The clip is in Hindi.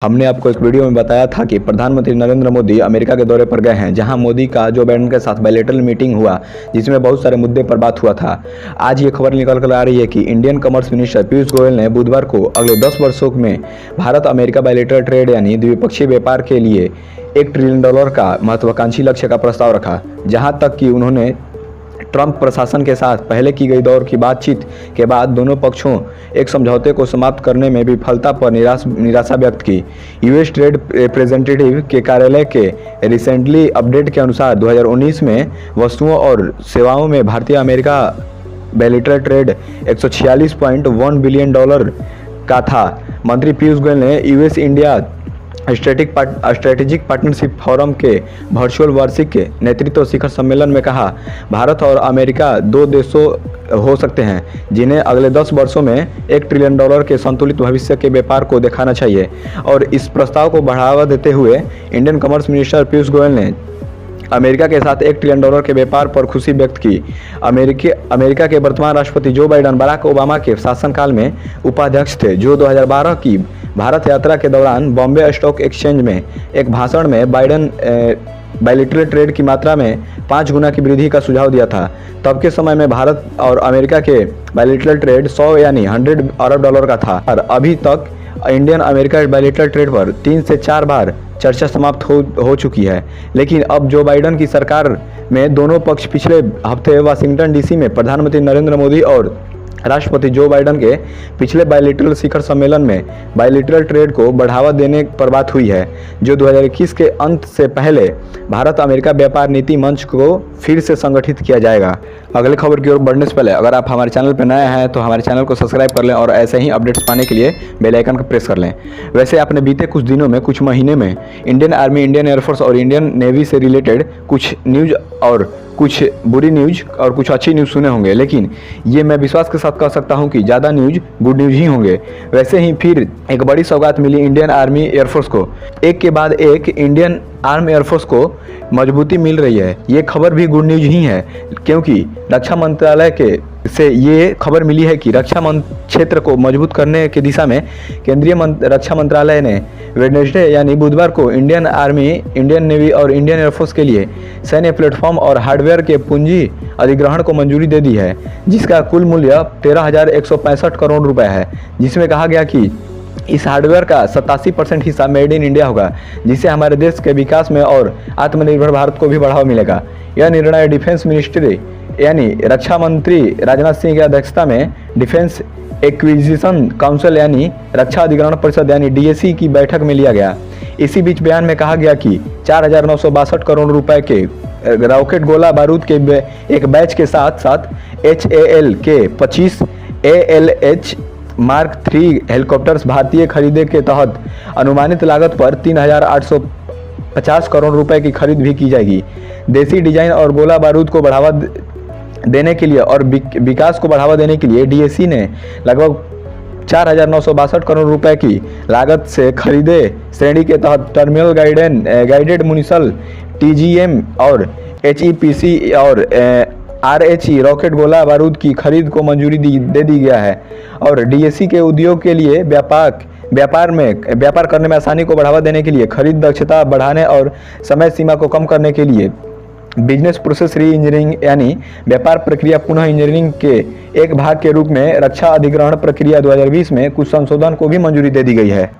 हमने आपको एक वीडियो में बताया था कि प्रधानमंत्री नरेंद्र मोदी अमेरिका के दौरे पर गए हैं, जहां मोदी का जो बाइडेन के साथ बायलैटरल मीटिंग हुआ, जिसमें बहुत सारे मुद्दे पर बात हुआ था। आज ये खबर निकल कर आ रही है कि Indian commerce minister Piyush Goyal ने बुधवार को अगले 10 वर्षों में भारत अमेरिका बायलैटरल ट्रेड यानी द्विपक्षीय व्यापार के लिए $1 ट्रिलियन का महत्वाकांक्षी लक्ष्य का प्रस्ताव रखा। जहाँ तक कि उन्होंने ट्रंप प्रशासन के साथ पहले की गई दौर की बातचीत के बाद दोनों पक्षों एक समझौते को समाप्त करने में विफलता पर निराशा व्यक्त की। यूएस ट्रेड रिप्रेजेंटेटिव के कार्यालय के रिसेंटली अपडेट के अनुसार 2019 में वस्तुओं और सेवाओं में भारतीय अमेरिका बायलैटरल ट्रेड $146.1 बिलियन का था। मंत्री पीयूष गोयल ने US India strategic partnership forum के वर्चुअल वार्षिक नेतृत्व शिखर सम्मेलन में कहा, भारत और अमेरिका दो देशों हो सकते हैं जिन्हें अगले 10 वर्षों में $1 ट्रिलियन के संतुलित भविष्य के व्यापार को दिखाना चाहिए। और इस प्रस्ताव को बढ़ावा देते हुए Indian commerce minister Piyush Goyal ने अमेरिका के साथ $1 ट्रिलियन के व्यापार पर खुशी व्यक्त की। अमेरिका के वर्तमान राष्ट्रपति जो बाइडेन बराक ओबामा के शासनकाल में उपाध्यक्ष थे, जो 2012 की भारत यात्रा के दौरान बॉम्बे स्टॉक एक्सचेंज में एक भाषण में बाइडेन बायलैटरल ट्रेड की मात्रा में 5 गुना की वृद्धि का सुझाव दिया था। तब के समय में भारत और अमेरिका के बायलैटरल ट्रेड 100 यानी $100 अरब का था। और अभी तक इंडियन अमेरिका बायलैटरल ट्रेड पर 3 से 4 बार चर्चा समाप्त हो चुकी है। लेकिन अब जो बाइडेन की सरकार में दोनों पक्ष पिछले हफ्ते वाशिंगटन डीसी में प्रधानमंत्री नरेंद्र मोदी और राष्ट्रपति जो बाइडेन के पिछले बायलैटरल शिखर सम्मेलन में बायलैटरल ट्रेड को बढ़ावा देने पर बात हुई है, जो 2021 के अंत से पहले भारत अमेरिका व्यापार नीति मंच को फिर से संगठित किया जाएगा। अगले खबर की ओर बढ़ने से पहले अगर आप हमारे चैनल पर नए हैं तो हमारे चैनल को सब्सक्राइब कर लें और ऐसे ही अपडेट्स पाने के लिए बेल आइकन को प्रेस कर लें। वैसे आपने बीते कुछ दिनों में, कुछ महीने में इंडियन आर्मी, इंडियन एयरफोर्स और इंडियन नेवी से रिलेटेड कुछ न्यूज और कुछ बुरी न्यूज और कुछ अच्छी न्यूज़ सुने होंगे, लेकिन ये मैं विश्वास के साथ कह सकता हूं कि ज़्यादा न्यूज गुड न्यूज ही होंगे। वैसे ही फिर एक बड़ी सौगात मिली इंडियन आर्मी एयरफोर्स को। एक के बाद एक इंडियन आर्मी एयरफोर्स को मजबूती मिल रही है। ये खबर भी गुड न्यूज ही है, क्योंकि रक्षा मंत्रालय के से ये खबर मिली है कि रक्षा क्षेत्र को मजबूत करने की दिशा में केंद्रीय रक्षा मंत्रालय ने वेडनेसडे यानी बुधवार को इंडियन आर्मी, इंडियन नेवी और इंडियन एयरफोर्स के लिए सैन्य प्लेटफॉर्म और हार्डवेयर के पूंजी अधिग्रहण को मंजूरी दे दी है, जिसका कुल मूल्य 13,165 करोड़ रुपए है। जिसमें कहा गया कि इस हार्डवेयर का 87% हिस्सा मेड इन इंडिया होगा, जिससे हमारे देश के विकास में और आत्मनिर्भर भारत को भी बढ़ावा मिलेगा। यह निर्णय डिफेंस मिनिस्ट्री यानी रक्षा मंत्री राजनाथ सिंह की अध्यक्षता में डिफेंस एक्विजिशन काउंसिल यानी रक्षा अधिग्रहण परिषद यानी DAC की बैठक में लिया गया। इसी बीच बयान में कहा गया कि 4,962 करोड़ रुपए के रॉकेट गोला बारूद के एक बैच के साथ साथ HAL के 25 ALH मार्क 3 हेलीकॉप्टर्स भारतीय खरीदे के तहत अनुमानित लागत पर 3,850 करोड़ रुपए की खरीद भी की जाएगी। देसी डिजाइन और गोला बारूद को बढ़ावा देने के लिए और विकास को बढ़ावा देने के लिए DAC ने लगभग 4,962 करोड़ रुपए की लागत से खरीदे श्रेणी के तहत टर्मिनल गाइडेड म्यूनिसल TGM और HEPC और RHE रॉकेट गोला बारूद की खरीद को मंजूरी दे दी गया है। और DAC के उद्योग के लिए व्यापार करने में आसानी को बढ़ावा देने के लिए, खरीद दक्षता बढ़ाने और समय सीमा को कम करने के लिए बिजनेस प्रोसेस री इंजीनियरिंग यानी व्यापार प्रक्रिया पुनः इंजीनियरिंग के एक भाग के रूप में रक्षा अधिग्रहण प्रक्रिया 2020 में कुछ संशोधन को भी मंजूरी दे दी गई है।